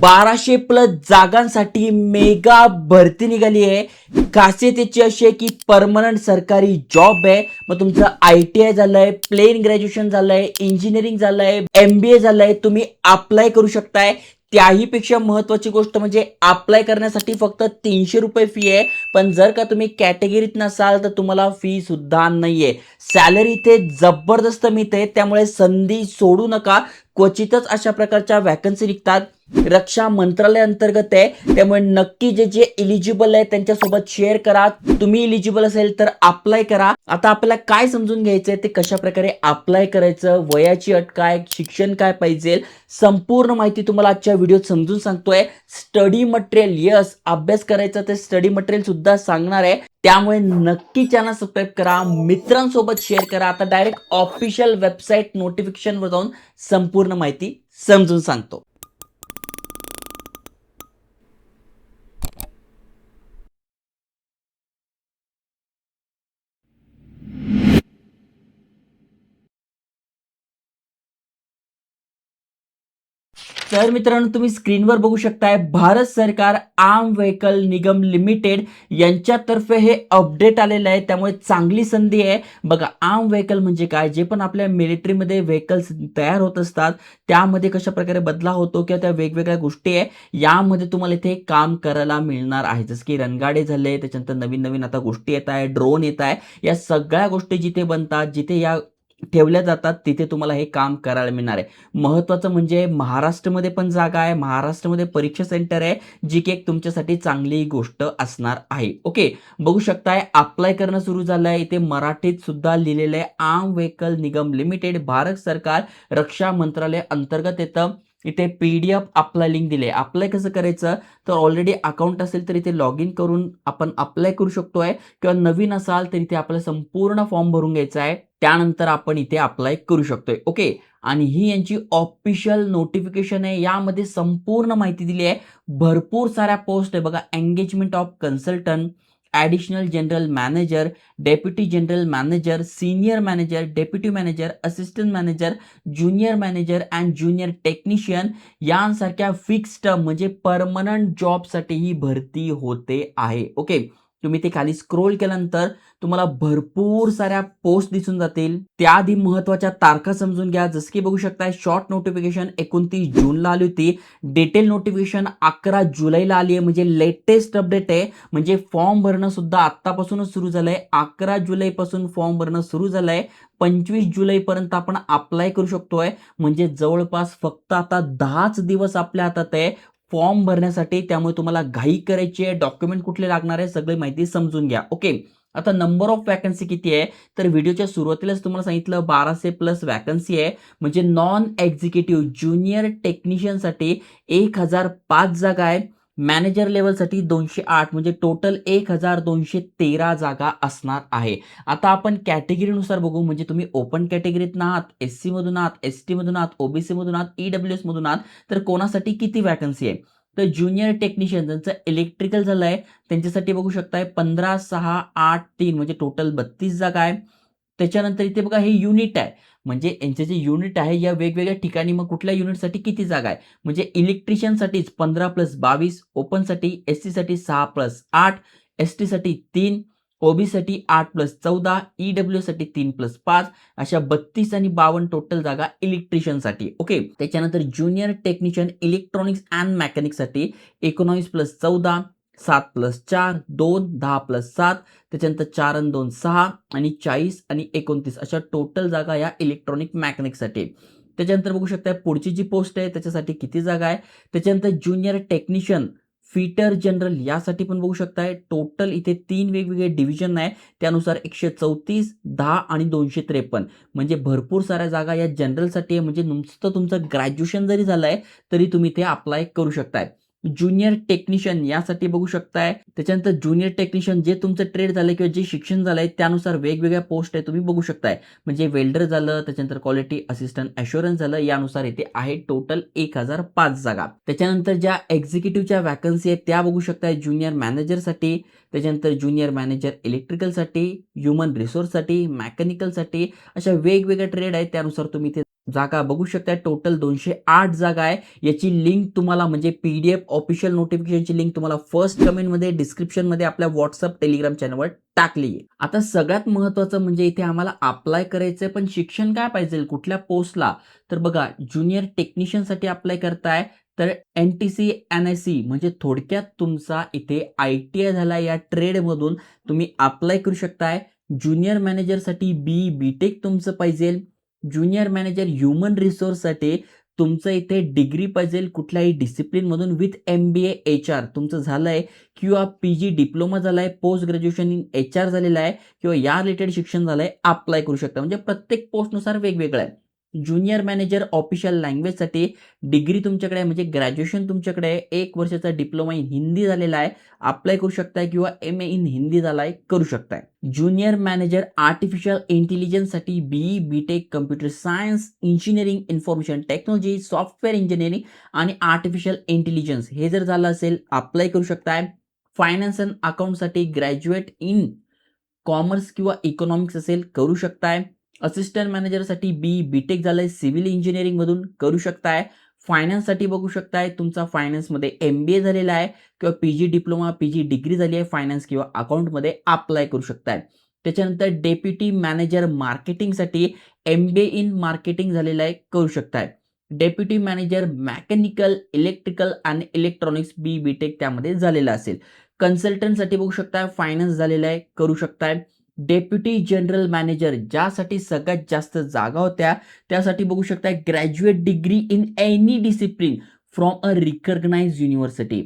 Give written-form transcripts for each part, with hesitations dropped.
1200 plus जागांसाठी mega भरती निघाली आहे. खासियत याची अशी आहे की परमनंट सरकारी जॉब आहे. मग तुमचं ITI झालंय, प्लेन ग्रॅज्युएशन झालंय, इंजिनिअरिंग झालंय, MBA झालंय, तुम्ही अप्लाय करू शकताय. त्याही पेक्षा महत्वाची गोष्ट म्हणजे अप्लाय करण्यासाठी फक्त 300 रुपये फी आहे. पण जर का तुम्ही कॅटेगरीत नसाल तर तुम्हाला फी सुद्धा नाहीये. सॅलरी इथे जबरदस्त मिळते, त्यामुळे संधी सोडू नका. क्वचितच अशा प्रकारच्या वॅकन्सी निघतात. रक्षा मंत्रालय अंतर्गत आहे, त्यामुळे नक्की जे जे इलिजिबल आहे त्यांच्यासोबत शेअर करा. तुम्ही इलिजिबल असेल तर अप्लाय करा. आता आपल्याला काय समजून घ्यायचंय ते कशा प्रकारे अप्लाय करायचं, वयाची अट काय, शिक्षण काय पाहिजे, संपूर्ण माहिती तुम्हाला आजच्या व्हिडिओत समजून सांगतोय. स्टडी मटेरियल, यस अभ्यास करायचा ते स्टडी मटेरियल सुद्धा सांगणार आहे. त्यामुळे नक्की चॅनल सबस्क्राईब करा, मित्रांसोबत शेअर करा. आता डायरेक्ट ऑफिशियल वेबसाईट नोटिफिकेशनवर जाऊन संपूर्ण माहिती समजून सांगतो. तर मित्रांनो, तुम्ही स्क्रीनवर बघू शकताय भारत सरकार आर्म व्हेकल निगम लिमिटेड यांच्यातर्फे हे अपडेट आलेलं आहे. त्यामुळे चांगली संधी आहे. बघा, आर्म व्हेकल म्हणजे काय, जे पण आपल्या मिलिटरीमध्ये व्हेकल्स तयार होत असतात त्यामध्ये कशा प्रकारे बदलाव होतो किंवा त्या वेगवेगळ्या गोष्टी आहे, यामध्ये तुम्हाला इथे काम करायला मिळणार आहे. जसं की रणगाडे झाले, त्याच्यानंतर नवीन नवीन आता गोष्टी येत आहे, ड्रोन येत आहे. या सगळ्या गोष्टी जिथे बनतात, जिथे या ठेवल्या जातात, तिथे तुम्हाला हे काम करायला मिळणार आहे. महत्वाचं म्हणजे महाराष्ट्रामध्ये पण जागा आहे, महाराष्ट्रामध्ये परीक्षा सेंटर आहे, जी की एक तुमच्यासाठी चांगली गोष्ट असणार आहे. ओके, बघू शकताय अप्लाय करणं सुरू झालं आहे. इथे मराठीत सुद्धा लिहिलेलं आहे, आर्म व्हेकल निगम लिमिटेड, भारत सरकार, रक्षा मंत्रालय अंतर्गत येतं. इथे PDF अप्लाय लिंक दिले. अप्लाय कसं करायचं, तर ऑलरेडी अकाउंट असेल तर इथे लॉग इन करून आपण अप्लाय करू शकतोय, किंवा नवीन असाल तर इथे आपल्याला संपूर्ण फॉर्म भरून घ्यायचा आहे. त्यानंतर आपण इथे अप्लाय करू शकतोय. ओके, आणि ही यांची ऑफिशियल नोटिफिकेशन आहे. यामध्ये संपूर्ण माहिती दिली आहे. भरपूर साऱ्या पोस्ट आहे बघा. Engagement of consultant, additional general manager, deputy general manager, senior manager, deputy manager, assistant manager, junior manager and junior technician यांसारख्या फिक्स टर्म म्हणजे परमनंट जॉबसाठी ही भरती होते आहे. ओके, तुम्ही ते खाली स्क्रोल केल्यानंतर तुम्हाला भरपूर साऱ्या पोस्ट दिसून जातील. त्याआधी महत्वाच्या तारखा समजून घ्या. जसं की बघू शकता, शॉर्ट नोटिफिकेशन 29 जूनला आली होती. डिटेल नोटिफिकेशन 11 जुलैला आली आहे, म्हणजे लेटेस्ट अपडेट आहे. म्हणजे फॉर्म भरणं सुद्धा आतापासूनच सुरू झालंय. 11 जुलैपासून फॉर्म भरणं सुरू झालंय. 25 जुलैपर्यंत आपण अप्लाय करू शकतोय. म्हणजे जवळपास फक्त आता 10च दिवस आपल्या हातात आहे फॉर्म भरण्यासाठी. त्यामुळे तुम्हाला घाई करायची आहे. डॉक्युमेंट कुठले लागणार आहे सगळी माहिती समजून घ्या. ओके, आता नंबर ऑफ वॅकन्सी किती आहे, तर व्हिडिओच्या सुरुवातीलाच तुम्हाला सांगितलं 1200 प्लस वॅकन्सी आहे. म्हणजे नॉन एक्झिक्युटिव्ह ज्युनियर टेक्निशियनसाठी 1005 जागा आहे. मॅनेजर लेवलसाठी 208, म्हणजे टोटल 1213 जागा असणार आहे. आता आपण कॅटेगरीनुसार बघू. म्हणजे तुम्ही ओपन कॅटेगरीत आहात, SC मधून आहात, ST मधून आहात, OBC मधून आहात, EWS मधून आहात, तर कोणासाठी किती वॅकन्सी आहे. तर ज्युनियर टेक्निशियन ज्यांचं इलेक्ट्रिकल झालंय त्यांच्यासाठी बघू शकताय 15, 6, 8, 3 म्हणजे टोटल 32 जागा आहे. त्याच्यानंतर इथे बघा हे युनिट आहे. म्हणजे यांचे जे युनिट आहे या वेगवेगळ्या ठिकाणी, मग कुठल्या युनिटसाठी किती जागा आहे. म्हणजे इलेक्ट्रिशियनसाठीच 15 प्लस 22, ओपनसाठी SC साठी 6 प्लस 8, ST साठी 3, OBC साठी 8 प्लस 14, EWS साठी 3 प्लस 5, अशा 32 आणि 52 टोटल जागा इलेक्ट्रिशियनसाठी. ओके, त्याच्यानंतर ज्युनियर टेक्निशियन इलेक्ट्रॉनिक्स अँड मेकॅनिक्ससाठी 19 प्लस 14, 7 प्लस 4, 2, 10 प्लस 7, त्याच्यानंतर 4 आणि 2 6, आणि 40 आणि 29 अशा टोटल जागा या इलेक्ट्रॉनिक मेकॅनिक्ससाठी. त्याच्यानंतर बघू शकता पुढची जी पोस्ट आहे त्याच्यासाठी किती जागा आहे. त्याच्यानंतर ज्युनियर टेक्निशियन फिटर जनरल यासाठी पण बघू शकताय. टोटल इथे 3 वेगवेगळे डिव्हिजन आहे. त्यानुसार 134, 10 आणि 253, म्हणजे भरपूर साऱ्या जागा या जनरलसाठी आहे. म्हणजे नुसतं तुमचं ग्रॅज्युएशन जरी झालंय तरी तुम्ही ते अप्लाय करू शकताय. ज्युनियर टेक्निशियन यासाठी बघू शकताय. त्याच्यानंतर ज्युनियर टेक्निशियन जे तुमचं ट्रेड झालंय किंवा जे शिक्षण झालंय त्यानुसार वेगवेगळ्या पोस्ट आहे, तुम्ही बघू शकताय. म्हणजे वेल्डर झालं, त्याच्यानंतर क्वालिटी असिस्टंट ॲश्युरन्स झालं, यानुसार इथे आहे टोटल 1005 जागा. त्याच्यानंतर ज्या एक्झिक्युटिव्हच्या वॅकन्सी आहेत त्या बघू शकताय. ज्युनियर मॅनेजरसाठी, त्याच्यानंतर ज्युनियर मॅनेजर इलेक्ट्रिकलसाठी, ह्युमन रिसोर्ससाठी, मेकॅनिकलसाठी, अशा वेगवेगळ्या ट्रेड आहेत त्यानुसार तुम्ही इथे जागा बघू शकताय. टोटल 208 जागा आहे. याची लिंक तुम्हाला म्हणजे PDF ऑफिशियल नोटिफिकेशनची लिंक तुम्हाला फर्स्ट कमेंटमध्ये, डिस्क्रिप्शनमध्ये आपल्या WhatsApp, Telegram चॅनलवर टाकली आहे. आता सगळ्यात महत्त्वाचं म्हणजे इथे आम्हाला अप्लाय करायचंय, पण शिक्षण काय पाहिजे, कुठल्या पोस्टला? तर बघा, ज्युनियर टेक्निशियनसाठी अप्लाय करताय तर NTC NIC म्हणजे थोडक्यात तुमचा इथे ITI झाला, या ट्रेडमधून तुम्ही अप्लाय करू शकताय. ज्युनियर मॅनेजरसाठी BTech तुमचं पाहिजे. ज्युनियर मॅनेजर ह्युमन रिसोर्ससाठी तुमचं इथे डिग्री पाहिजे कुठल्याही डिसिप्लिनमधून विथ MBA HR तुमचं झालंय किंवा PG डिप्लोमा झालाय, पोस्ट ग्रॅज्युएशन इन HR झालेलं आहे किंवा या रिलेटेड शिक्षण झालंय, अप्लाय करू शकता. म्हणजे प्रत्येक पोस्टनुसार वेगवेगळं आहे. ज्युनियर मॅनेजर ऑफिशियल लँग्वेजसाठी डिग्री तुमच्याकडे आहे म्हणजे ग्रॅज्युएशन तुमच्याकडे आहे, 1 वर्षाचा डिप्लोमा इन हिंदी झालेला आहे, अप्लाय करू शकताय किंवा MA इन हिंदी झालाय, करू शकताय. ज्युनियर मॅनेजर आर्टिफिशियल इंटेलिजन्ससाठी BTech computer science, engineering, information technology, software engineering आणि आर्टिफिशियल इंटेलिजन्स हे जर झालं असेल, अप्लाय करू शकताय. फायनान्स अँड अकाउंटसाठी ग्रॅज्युएट इन कॉमर्स किंवा इकॉनॉमिक्स असेल, करू शकताय. असिस्टंट मॅनेजरसाठी BTech झालंय, सिव्हिल इंजिनिअरिंग मधून, करू शकताय. फायनान्ससाठी बघू शकताय, तुमचा फायनान्समध्ये MBA झालेला आहे किंवा PG डिप्लोमा, PG डिग्री झाली आहे फायनान्स किंवा अकाउंटमध्ये, अप्लाय करू शकताय. त्याच्यानंतर डेप्युटी मॅनेजर मार्केटिंगसाठी MBA इन मार्केटिंग झालेला आहे, करू शकताय. डेप्युटी मॅनेजर मेकॅनिकल, इलेक्ट्रिकल आणि इलेक्ट्रॉनिक्स BTech त्यामध्ये झालेलं असेल. कन्सल्टंटसाठी बघू शकताय, फायनान्स झालेला आहे, करू शकताय. डेप्युटी जनरल मॅनेजर ज्यासाठी सगळ्यात जास्त जागा होत्या त्यासाठी बघू शकताय, graduate degree in any discipline from a recognised university.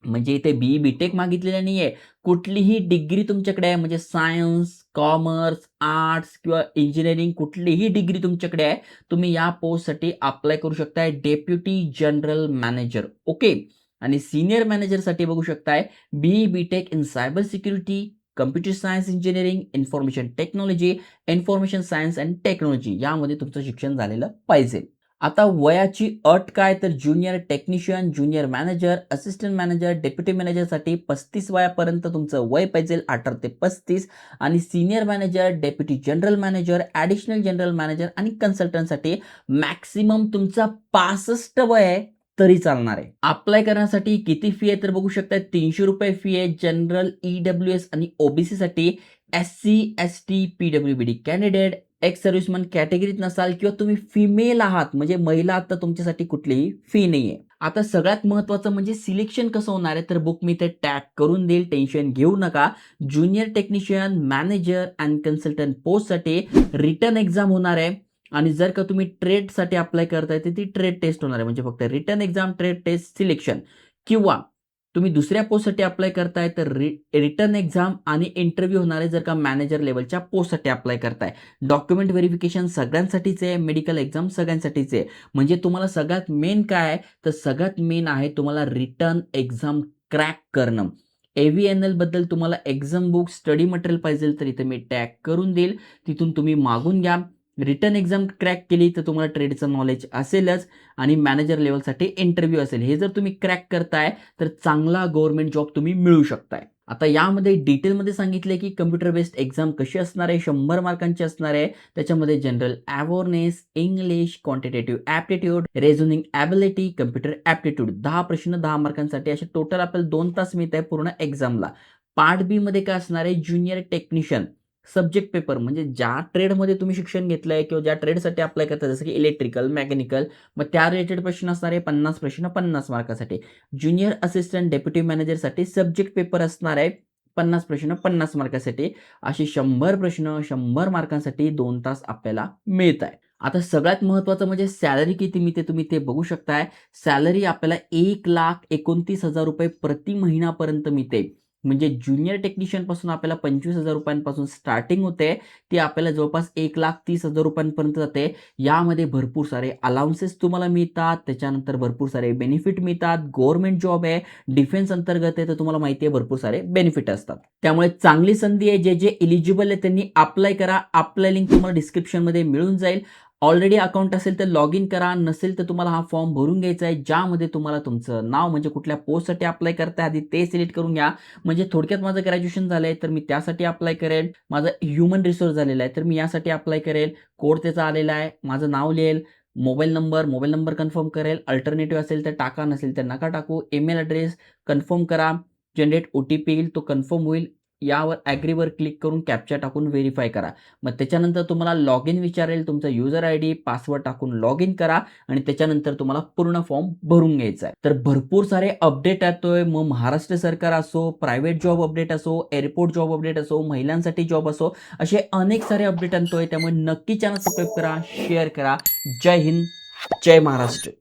म्हणजे इथे BTech मागितलेलं नाहीये, कुठलीही डिग्री तुमच्याकडे आहे म्हणजे सायन्स, कॉमर्स, आर्ट्स किंवा इंजिनिअरिंग कुठलीही डिग्री तुमच्याकडे आहे, तुम्ही या पोस्टसाठी अप्लाय करू शकताय. Deputy general manager, okay. आणि सीनियर मॅनेजरसाठी बघू शकताय, BTech in cyber security, computer science engineering, information technology, information science and technology यामध्ये तुमचं शिक्षण झालेलं पाहिजे. आता वयाची अट काय, तर junior technician, junior manager, assistant manager, deputy मॅनेजरसाठी 35 वयापर्यंत तुमचं वय पाहिजे, 18 ते 35. आणि senior manager, deputy general manager, additional general manager आणि कन्सल्टंटसाठी मॅक्सिमम तुमचा 65 वय आहे तरी चालणार आहे. अप्लाय करण्यासाठी किती फी आहे तर बघू शकता, ₹300 फी आहे. जनरल, EWS आणि OBC साठी, SC, ST, PWBD candidate, ex serviceman कॅटेगरीत नसाल किंवा तुम्ही फिमेल आहात म्हणजे महिला आहात तर तुमच्यासाठी कुठलीही फी नाहीये. आता सगळ्यात महत्त्वाचं म्हणजे सिलेक्शन कसं होणार आहे, तर बुक मी ते टॅग करून देईल, टेन्शन घेऊ नका. Junior technician, manager and consultant पोस्टसाठी रिटर्न एक्झाम होणार आहे. आणि जर का तुम्ही ट्रेडसाठी अप्लाय करताय तर ती ट्रेड टेस्ट होणार आहे, म्हणजे फक्त written exam, trade test, selection. किंवा तुम्ही दुसऱ्या पोस्टसाठी अप्लाय करताय तर रिटर्न एक्झाम आणि इंटरव्ह्यू होणार आहे जर का मॅनेजर लेवलच्या पोस्टसाठी अप्लाय करताय. डॉक्युमेंट व्हेरिफिकेशन सगळ्यांसाठीच आहे, मेडिकल एक्झाम सगळ्यांसाठीच आहे. म्हणजे तुम्हाला सगळ्यात मेन काय आहे, तर सगळ्यात मेन आहे तुम्हाला रिटर्न एक्झाम क्रॅक करणं. AVNL बद्दल तुम्हाला एक्झाम बुक, स्टडी मटेरियल पाहिजे तर इथे मी टॅग करून देईल, तिथून तुम्ही मागून घ्या. रिटर्न एक्झाम क्रॅक केली तर तुम्हाला ट्रेडचं नॉलेज असेलच आणि मॅनेजर लेवलसाठी इंटरव्ह्यू असेल. हे जर तुम्ही क्रॅक करताय तर चांगला गव्हर्नमेंट जॉब तुम्ही मिळवू शकताय. आता यामध्ये डिटेलमध्ये सांगितले की कम्प्युटर बेस्ड एक्झाम कशी असणार आहे, 100 मार्कांची असणार आहे. त्याच्यामध्ये general awareness, English, quantitative aptitude, reasoning ability, computer aptitude, 10 प्रश्न 10 मार्कांसाठी, असे टोटल आपल्याला 2 तास मिळत आहे पूर्ण एक्झामला. पार्ट बी मध्ये काय असणार आहे, ज्युनियर टेक्निशियन सब्जेक्ट पेपर, म्हणजे ज्या ट्रेडमध्ये तुम्ही शिक्षण घेतलंय किंवा ज्या ट्रेडसाठी अप्लाय करताय जसं की इलेक्ट्रिकल, मेकॅनिकल, मग त्या रिलेटेड प्रश्न असणार आहे 50 प्रश्न 50 मार्कासाठी. ज्युनियर असिस्टंट, डेप्युटी मॅनेजरसाठी सब्जेक्ट पेपर असणार आहे 50 प्रश्न 50 मार्कासाठी. असे 100 प्रश्न 100 मार्कांसाठी 2 तास आपल्याला मिळत आहे. आता सगळ्यात महत्त्वाचं म्हणजे सॅलरी किती मिळते तुम्ही ते बघू शकताय. सॅलरी आपल्याला ₹1,29,000 प्रति महिन्यापर्यंत मिळते. म्हणजे ज्युनियर टेक्निशियन पासून आपल्याला ₹25,000 स्टार्टिंग होते, ती आपल्याला जवळपास ₹1,30,000 पर्यंत जाते. यामध्ये भरपूर सारे अलाउन्सेस तुम्हाला मिळतात, त्याच्यानंतर भरपूर सारे बेनिफिट मिळतात. गव्हर्नमेंट जॉब आहे, डिफेन्स अंतर्गत आहे, तर तुम्हाला माहिती आहे भरपूर सारे बेनिफिट असतात. त्यामुळे चांगली संधी आहे. जे जे एलिजिबल आहे त्यांनी अप्लाय करा. अप्लाय लिंक तुम्हाला डिस्क्रिप्शनमध्ये मिळून जाईल. ऑलरेडी अकाउंट असेल तर लॉग इन करा, नसेल तर तुम्हाला हा फॉर्म भरून घ्यायचा आहे, ज्यामध्ये तुम्हाला तुमचं नाव म्हणजे कुठल्या पोस्टसाठी अप्लाय करताय आधी ते सिलेक्ट करून घ्या. म्हणजे थोडक्यात माझं ग्रॅज्युएशन झालंय तर मी त्यासाठी अप्लाय करेल. माझं ह्युमन रिसोर्स झालेलं आहे तर मी यासाठी अप्लाय करेल. कोड त्याचा आलेला आहे. माझं नाव लिहेल. मोबाईल नंबर कन्फर्म करेल. अल्टरनेटिव्ह असेल तर टाका, नसेल तर नका टाकू. ईमेल ॲड्रेस कन्फर्म करा. जनरेट ओ-टी-पी येईल, तो कन्फर्म होईल. यावर ॲग्रीवर क्लिक करून कॅप्चा टाकून व्हेरिफाय करा. मग त्याच्यानंतर तुम्हाला लॉग इन विचारेल. तुमचा युजर आयडी, पासवर्ड टाकून लॉग इन करा आणि त्याच्यानंतर तुम्हाला पूर्ण फॉर्म भरून घ्यायचा आहे. तर भरपूर सारे अपडेट येतोय. मग महाराष्ट्र सरकार असो, प्रायव्हेट जॉब अपडेट असो, एअरपोर्ट जॉब अपडेट असो, महिलांसाठी जॉब असो, असे अनेक सारे अपडेट आणतोय. त्यामुळे नक्की चॅनल सबस्क्राईब करा, शेअर करा. जय हिंद, जय महाराष्ट्र.